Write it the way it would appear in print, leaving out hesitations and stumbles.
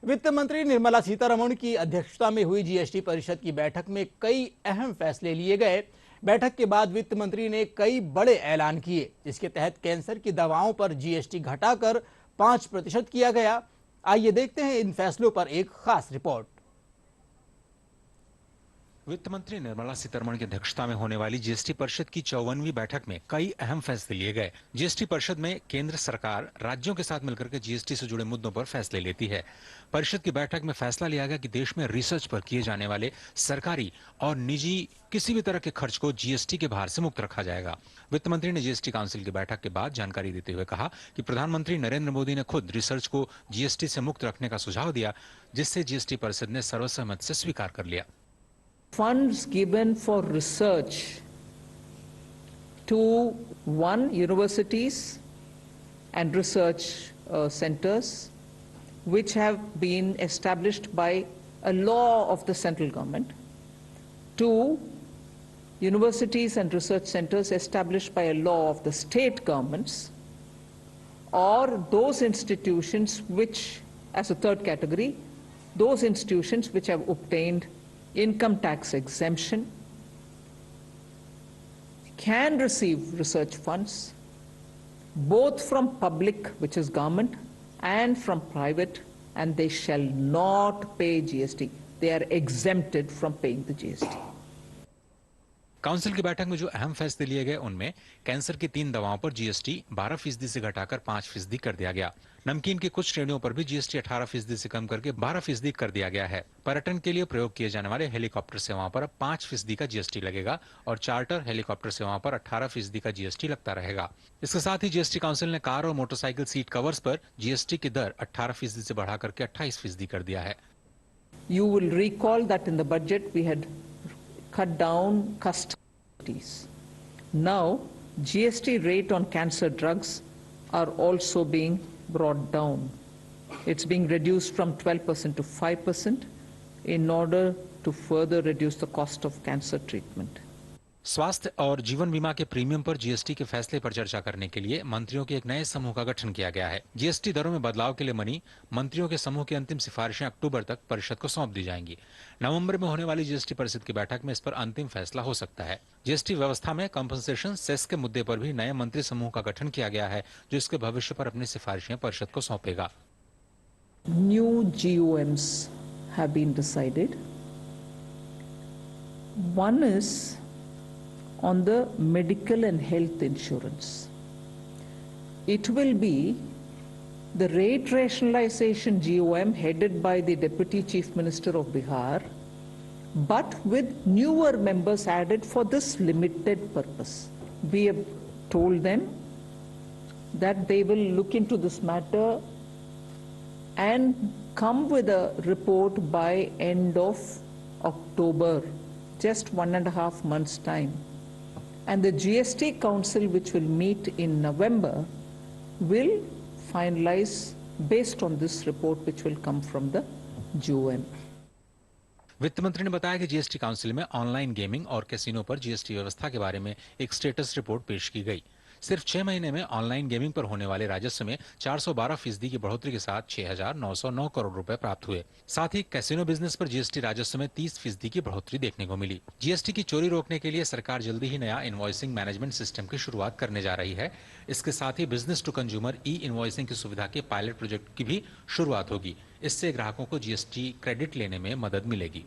वित्त मंत्री निर्मला सीतारमण की अध्यक्षता में हुई जीएसटी परिषद की बैठक में कई अहम फैसले लिए गए। बैठक के बाद वित्त मंत्री ने कई बड़े ऐलान किए, जिसके तहत कैंसर की दवाओं पर जीएसटी घटाकर 5% किया गया। आइए देखते हैं इन फैसलों पर एक खास रिपोर्ट। वित्त मंत्री निर्मला सीतारमण की अध्यक्षता में होने वाली जीएसटी परिषद की 54वीं बैठक में कई अहम फैसले लिए गए। जीएसटी परिषद में केंद्र सरकार राज्यों के साथ मिलकर के जीएसटी से जुड़े मुद्दों पर फैसले लेती है। परिषद की बैठक में फैसला लिया गया कि देश में रिसर्च पर किए जाने वाले सरकारी और निजी किसी भी तरह के खर्च को जीएसटी के भार से मुक्त रखा जाएगा। वित्त मंत्री ने जीएसटी काउंसिल की बैठक के बाद जानकारी देते हुए कहा कि प्रधानमंत्री नरेंद्र मोदी ने खुद रिसर्च को जीएसटी से मुक्त रखने का सुझाव दिया, जिससे जीएसटी परिषद ने सर्वसम्मति से स्वीकार कर लिया। Funds given for research to universities and research centers which have been established by a law of the central government, to universities and research centers established by a law of the state governments, or those institutions which, as a third category, those institutions which have obtained income tax exemption can receive research funds both from public, which is government, and from private, and they shall not pay GST. They are exempted from paying the GST. Council की बैठक में जो अहम फैसले लिए गए उनमें cancer की 3 दवाओं पर जीएसटी 12% से घटाकर 5% कर दिया गया। नमकीन की कुछ श्रेणियों पर भी जीएसटी 18% से कम करके 12% कर दिया गया है। पर्यटन के लिए प्रयोग किए जाने वाले हेलीकॉप्टर सेवाओं पर अब 5% का जीएसटी लगेगा और चार्टर हेलीकॉप्टर सेवाओं पर 18% का जीएसटी लगता रहेगा। इसके साथ ही जीएसटी काउंसिल ने कार और मोटरसाइकिल सीट कवर्स पर जीएसटी की दर 18% से बढ़ा करके 28% कर दिया है। You will recall that in the budget we had cut down customs. Now, GST rate on cancer drugs are also being brought down. It's being reduced from 12% to 5% in order to further reduce the cost of cancer treatment. स्वास्थ्य और जीवन बीमा के premium पर GST के फैसले पर चर्चा करने के लिए मंत्रियों के एक नए समूह का गठन किया गया है। जीएसटी दरों में बदलाव के लिए बनी मंत्रियों के समूह की अंतिम सिफारिशें अक्टूबर तक परिषद को सौंप दी जाएंगी। नवंबर में होने वाली जीएसटी परिषद की बैठक में इस पर अंतिम फैसला हो सकता है। जीएसटी व्यवस्था में कंपनसेशन सेस के मुद्दे पर भी नए मंत्री समूह का गठन किया गया है, जो इसके भविष्य पर अपनी सिफारिशें परिषद को सौंपेगा। New GOMs have been decided. One is on the medical and health insurance. It will be the rate rationalization GOM headed by the Deputy Chief Minister of Bihar, but with newer members added for this limited purpose. We have told them that they will look into this matter and come with a report by end of October, just 1.5 months' time. And the GST Council, which will meet in November, will finalize based on this report, which will come from the GOM. वित्त मंत्री ने बताया कि GST council में online gaming और casino पर GST व्यवस्था के बारे में एक स्टेटस रिपोर्ट पेश की गई। सिर्फ 6 महीने में ऑनलाइन गेमिंग पर होने वाले राजस्व में 412% की बढ़ोतरी के साथ 6,909 करोड़ रुपए प्राप्त हुए। साथ ही कैसीनो बिजनेस पर जीएसटी राजस्व में 30% की बढ़ोतरी देखने को मिली। जीएसटी की चोरी रोकने के लिए सरकार जल्दी ही नया इनवॉइसिंग मैनेजमेंट सिस्टम की शुरुआत करने जा रही है। इसके साथ ही business to consumer e invoicing की सुविधा के पायलट प्रोजेक्ट की भी शुरुआत होगी। इससे ग्राहकों को जीएसटी क्रेडिट लेने में मदद मिलेगी।